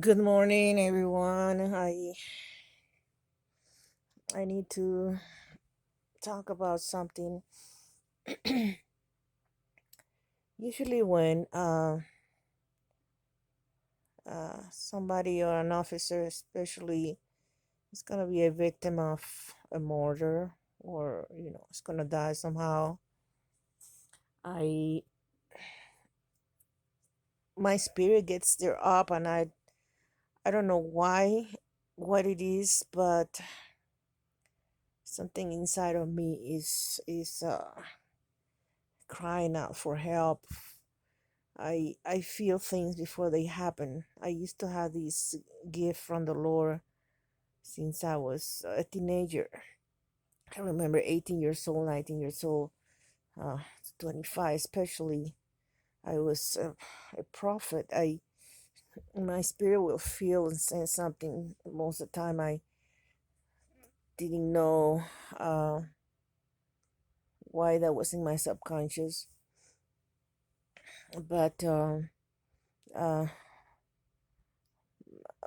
Good morning, everyone. I need to talk about something. Usually, when somebody or an officer, especially, is gonna be a victim of a murder, or is gonna die somehow, I my spirit gets stirred up, and I don't know why, what it is, but something inside of me is crying out for help. I feel things before they happen. I used to have this gift from the Lord since I was a teenager. I remember 18 years old, 19 years old, uh, 25 especially. I was a prophet. My spirit will feel and sense something. Most of the time, I didn't know uh, why that was in my subconscious, but uh,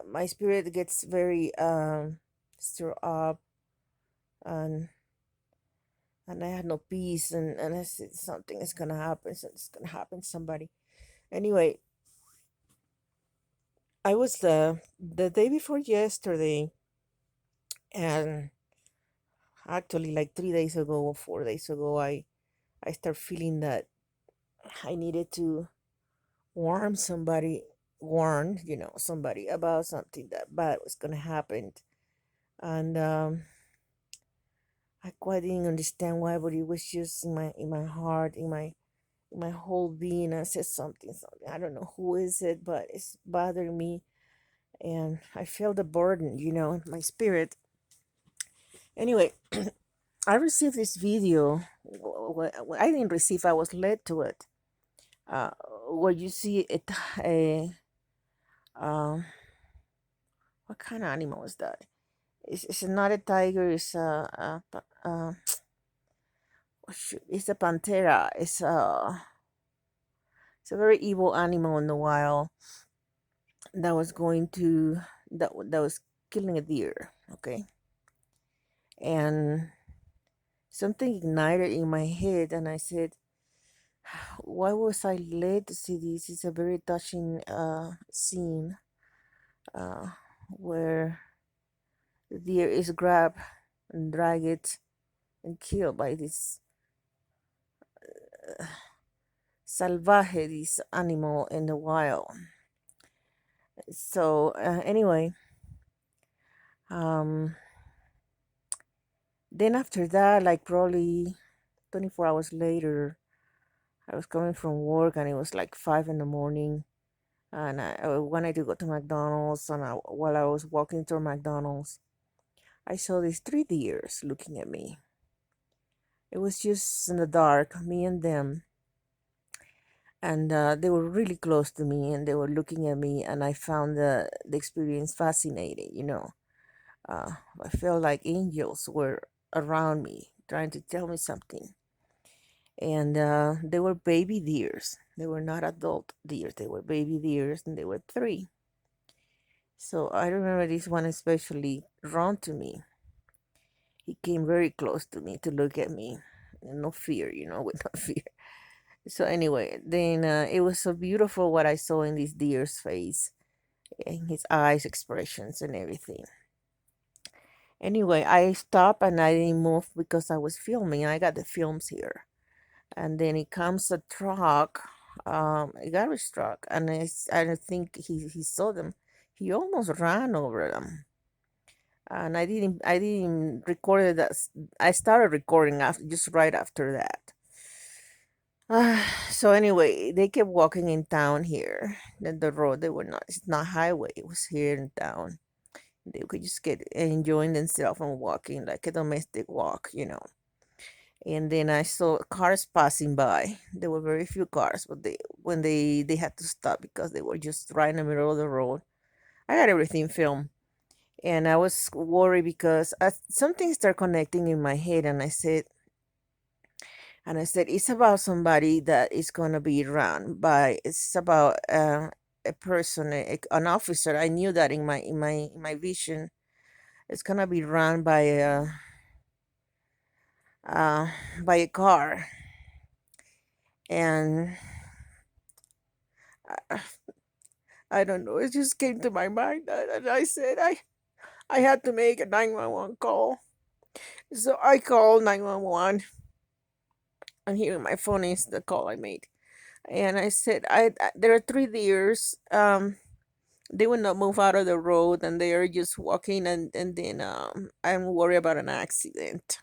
my spirit gets very stirred up, and I had no peace, and I said something is gonna happen, so it's gonna happen to somebody. Anyway, I was the day before yesterday, and actually like 3 days ago or 4 days ago, I start feeling that I needed to warn somebody, somebody about something that bad was gonna happen, and I quite didn't understand why, but it was just in my heart, in my whole being. I said something. I don't know who is it, but it's bothering me, and I feel the burden, in my spirit. Anyway, I received this video. I didn't receive. I was led to it. Uh, where you see it, a um, what kind of animal is that? It's not a tiger. Oh, shoot, it's a pantera. It's a very evil animal in the wild that was going to that was killing a deer. Okay, and something ignited in my head, and I said, why was I led to see this? It's a very touching scene, uh, where the deer is grabbed and dragged and killed by this uh, salvaje, this animal in the wild. So anyway, um, then after that, like probably 24 hours later, I was coming from work, and it was like 5 in the morning, and I wanted to go to McDonald's. And while I was walking to McDonald's, I saw these three deers looking at me. It was just in the dark, me and them, and they were really close to me, and they were looking at me, and I found the experience fascinating. I felt like angels were around me, trying to tell me something. And they were baby deers. They were not adult deers. They were baby deers, and they were three. So I remember this one especially ran to me. He came very close to me to look at me. No fear, with no fear. So anyway, then it was so beautiful what I saw in this deer's face, and his eyes, expressions, and everything. Anyway, I stopped and I didn't move because I was filming. I got the films here, and then it comes a truck, a garbage truck, and I don't think he saw them. He almost ran over them, and I didn't record that. I started recording after, just right after that. So anyway, they kept walking in town here. The road, they were not. It's not highway. It was here in town. They could just get enjoying themselves and walking like a domestic walk. And then I saw cars passing by. There were very few cars, but when they had to stop because they were just right in the middle of the road. I got everything filmed, and I was worried because something started connecting in my head, and I said, And I said, it's about somebody that is going to be run by, it's about a person, an officer. I knew that in my vision. It's going to be run uh, by a car. And I, I don't know, it just came to my mind. And I said, I had to make a 911 call. So I called 911, and here in my phone is the call I made. And I said, there are three deers. They will not move out of the road, and they are just walking, and then I'm worried about an accident.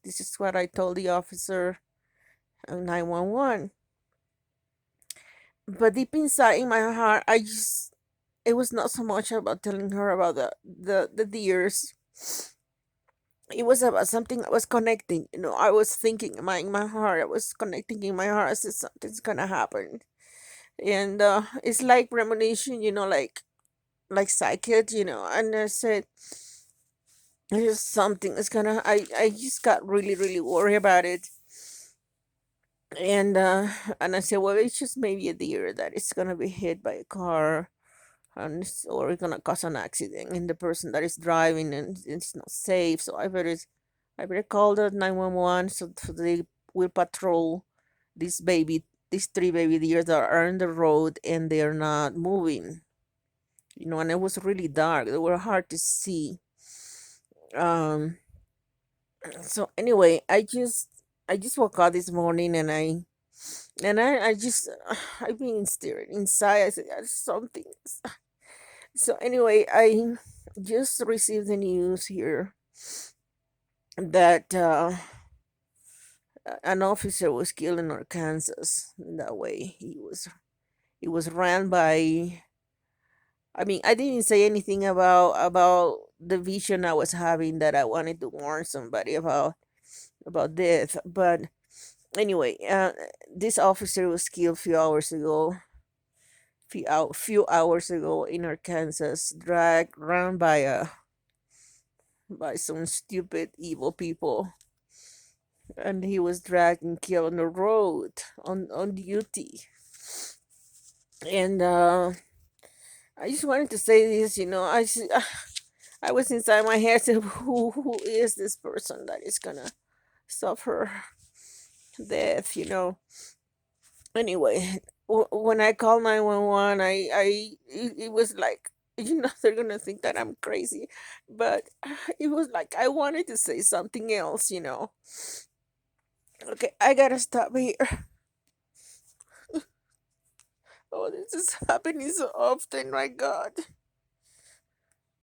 This is what I told the officer of 911. But deep inside in my heart, it was not so much about telling her about the deers. It was about something I was connecting. I was thinking in my heart. I was connecting in my heart. I said something's gonna happen, and it's like premonition. Like psychic. And I said, there's something that's gonna. I just got really really worried about it, and and I said, well, it's just maybe a deer that is gonna be hit by a car, or it's gonna cause an accident, and the person that is driving and it's not safe. So I better call the 911, so they will patrol this baby, these three baby deers that are on the road and they're not moving. And it was really dark. They were hard to see. Um. So anyway, I just woke up this morning, and I just I've been staring inside. I said, "There's something." So anyway, I just received the news here that an officer was killed in Arkansas. That way, he was ran by. I mean, I didn't say anything about the vision I was having, that I wanted to warn somebody about death. But anyway, this officer was killed a few hours ago. Few hours ago in Arkansas, dragged run by some stupid evil people, and he was dragged and killed on the road on duty. And I just wanted to say this. I was inside my head saying, who is this person that is gonna suffer death? Anyway, when I called 911, it was like, they're gonna think that I'm crazy, but it was like I wanted to say something else. Okay, I gotta stop here. Oh, this is happening so often, my God.